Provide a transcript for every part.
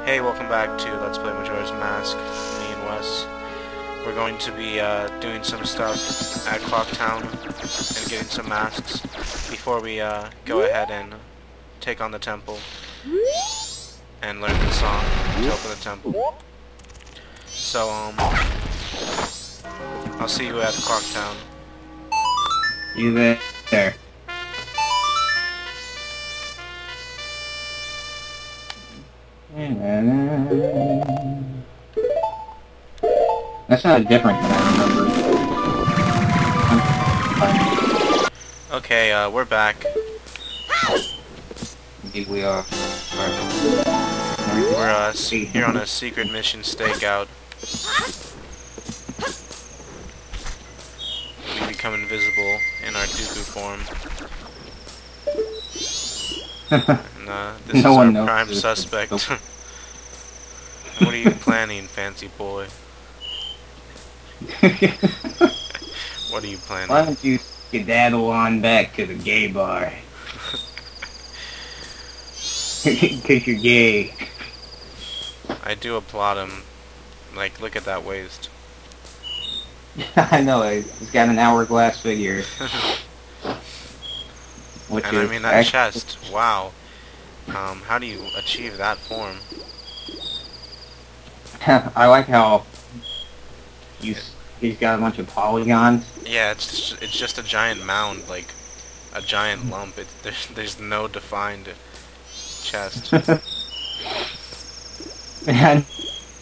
Hey, welcome back to Let's Play Majora's Mask. Me and Wes. We're going to be doing some stuff at Clocktown and getting some masks before we go ahead and take on the temple and learn the song to open the temple. So, I'll see you at Clocktown. You there. That sounded different than I remember. Okay, we're back. Indeed we are. We're here on a secret mission stakeout. We become invisible in our Dooku form. And this is our prime suspect. What are you planning, fancy boy? What are you planning? Why don't you skedaddle on back to the gay bar? Because you're gay. I do applaud him. Like, look at that waist. I know, he's got an hourglass figure. And I mean that chest, wow. How do you achieve that form? I like how he's got a bunch of polygons. Yeah, it's just a giant mound, like a giant lump. There's no defined chest.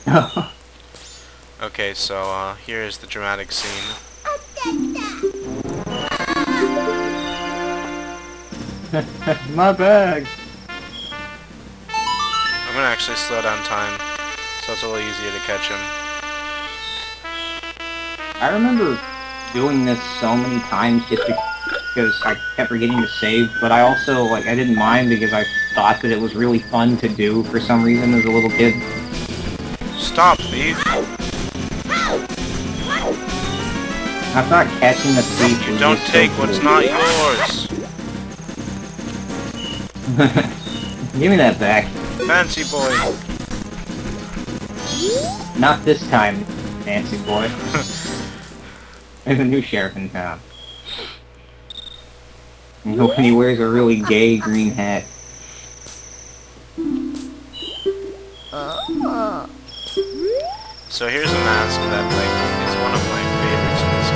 No. Okay, so here is the dramatic scene. My bag. I'm gonna actually slow down time, so it's a little easier to catch him. I remember doing this so many times just because I kept forgetting to save, but I also, I didn't mind because I thought that it was really fun to do for some reason as a little kid. Stop, thief! I thought catching the thief was Don't just take so what's cool. not yours! Give me that back. Fancy boy! Not this time, Nancy boy. There's a new sheriff in town. And he wears a really gay green hat. So here's a mask that is one of my favorites in this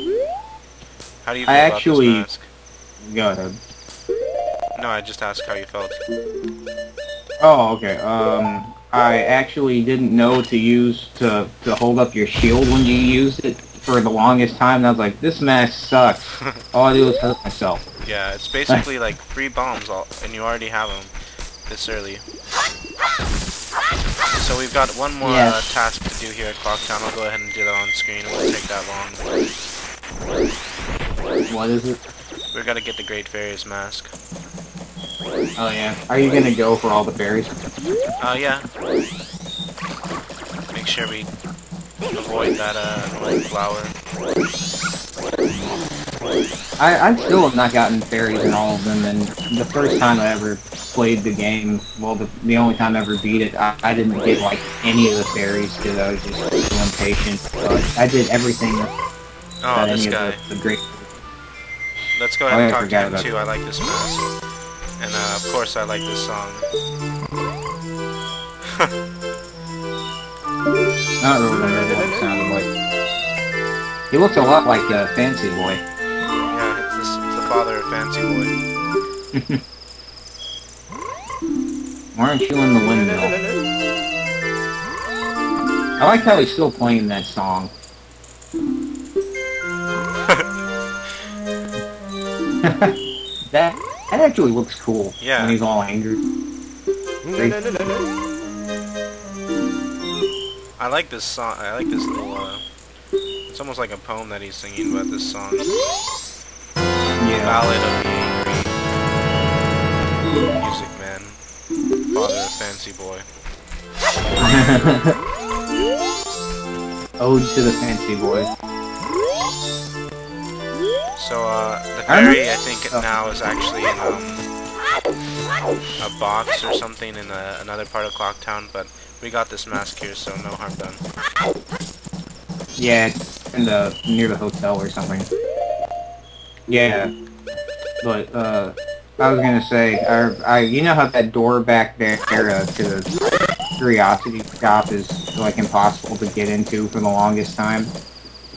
game. How do you feel about this mask? Go ahead. No, I just asked how you felt. Oh, okay. I actually didn't know to use to hold up your shield when you used it for the longest time, and I was like, this mask sucks. All I do is hurt myself. Yeah, it's basically like 3 bombs, and you already have them this early. So we've got one more task to do here at Clocktown. I'll go ahead and do that on screen. It won't take that long. What is it? We've got to get the Great Fairy's mask. Oh yeah. Are you gonna go for all the fairies? Yeah. Make sure we avoid that annoying flower. I still have not gotten fairies in all of them, and the first time I ever played the game, well, the only time I ever beat it, I didn't get, any of the fairies because I was just so impatient. So I did everything that this any guy. of the great... Let's go ahead and talk to him about too. I like this mask. And of course I like this song. I don't really remember what it sounded like. He looks a lot like Fancy Boy. Yeah, it's the father of Fancy Boy. Why aren't you in the windmill? I like how he's still playing that song. That actually looks cool. Yeah. When he's all angry. I like this song. I like this little, it's almost like a poem that he's singing about this song. Yeah. Ballad of the Angry Music Man. Father of Fancy Boy. Ode to the Fancy Boy. So, the fairy, I think, now is actually in, a box or something in another part of Clocktown, but we got this mask here, so no harm done. Yeah, it's in the near the hotel or something. Yeah, but I was gonna say, you know how that door back there to the curiosity shop is like impossible to get into for the longest time.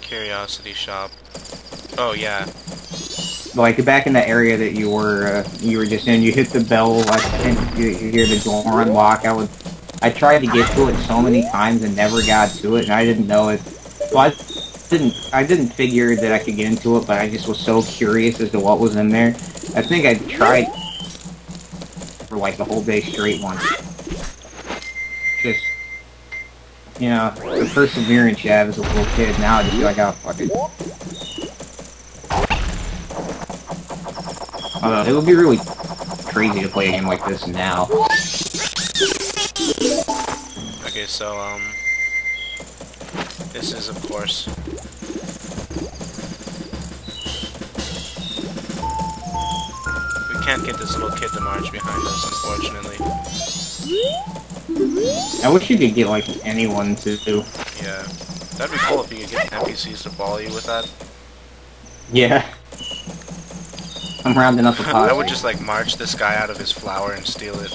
Curiosity shop. Oh yeah. Like back in the area that you were just in, you hit the bell. I think you hear the door unlock. I tried to get to it so many times and never got to it, and I didn't know it. Well, I didn't figure that I could get into it, but I just was so curious as to what was in there. I think I tried for like a whole day straight once. Just, you know, the perseverance you have as a little kid. Now I just feel like, oh, fuck it. It would be really crazy to play a game like this now. Okay, so, this is, of course, we can't get this little kid to march behind us, unfortunately. I wish you could get, like, anyone to do. Yeah. That'd be cool if you could get NPCs to follow you with that. Yeah. I'm rounding up the pot. I would just, like, march this guy out of his flower and steal it.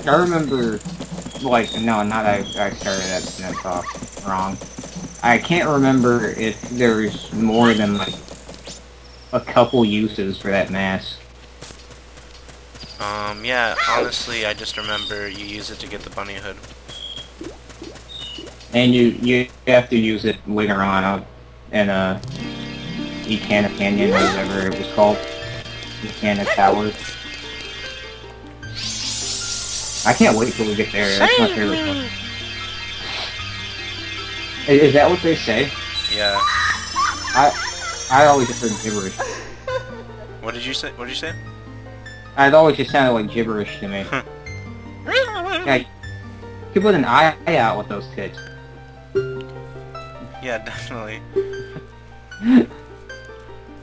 I remember, like, no, not I started that sentence off wrong. I can't remember if there's more than, like, a couple uses for that mask. Yeah, honestly, I just remember you use it to get the bunny hood. And you have to use it later on in Ecana Canyon, or whatever it was called. Ecana Tower. I can't wait till we get there. That's my favorite one. Is that what they say? Yeah. I always just heard gibberish. What did you say? What did you say? It always just sounded like gibberish to me. Yeah, you could put an eye out with those kids. Yeah, definitely.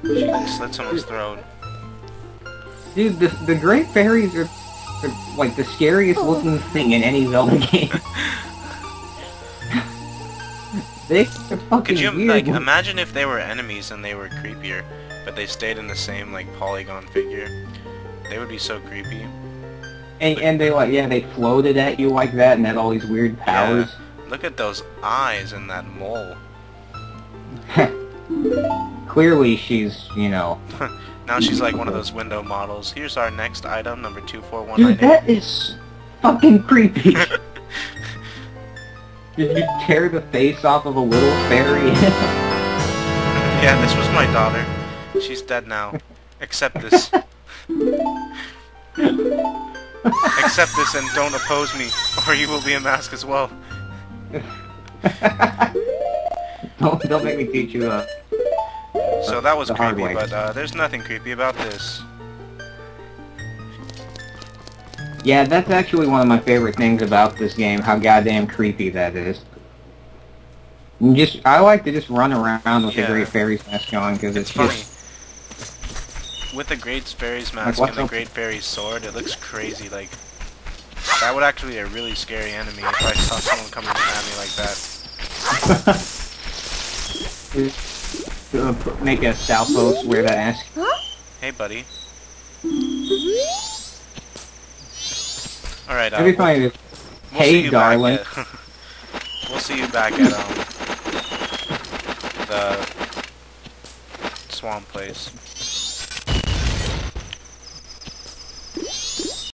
She can slit someone's throat. Dude, the Great Fairies are like the scariest looking thing in any Zelda game. They're fucking Could you, weird. like, imagine if they were enemies and they were creepier, but they stayed in the same, like, polygon figure? They would be so creepy. And they, like, yeah, they floated at you like that and had all these weird powers. Yeah. Look at those eyes and that mole. Clearly she's, you know... Now she's like one of those window models. Here's our next item, number 24198. Dude, that is fucking creepy. Did you tear the face off of a little fairy? Yeah, this was my daughter. She's dead now. Accept this. Accept this and don't oppose me, or you will be a mask as well. Don't make me teach you So that was the hard creepy, way. but there's nothing creepy about this. Yeah, that's actually one of my favorite things about this game, how goddamn creepy that is. I like to just run around with the Great Fairy's mask on, because it's funny. just... With the Great Fairy's mask Like, and the Great Fairy's sword, it looks crazy. Like, that would actually be a really scary enemy if I saw someone coming at me like that. Make a Salpos wear that mask. Hey, buddy. Alright, Every time you... we'll see Hey, you darling. back at, we'll see you back at, the swamp place.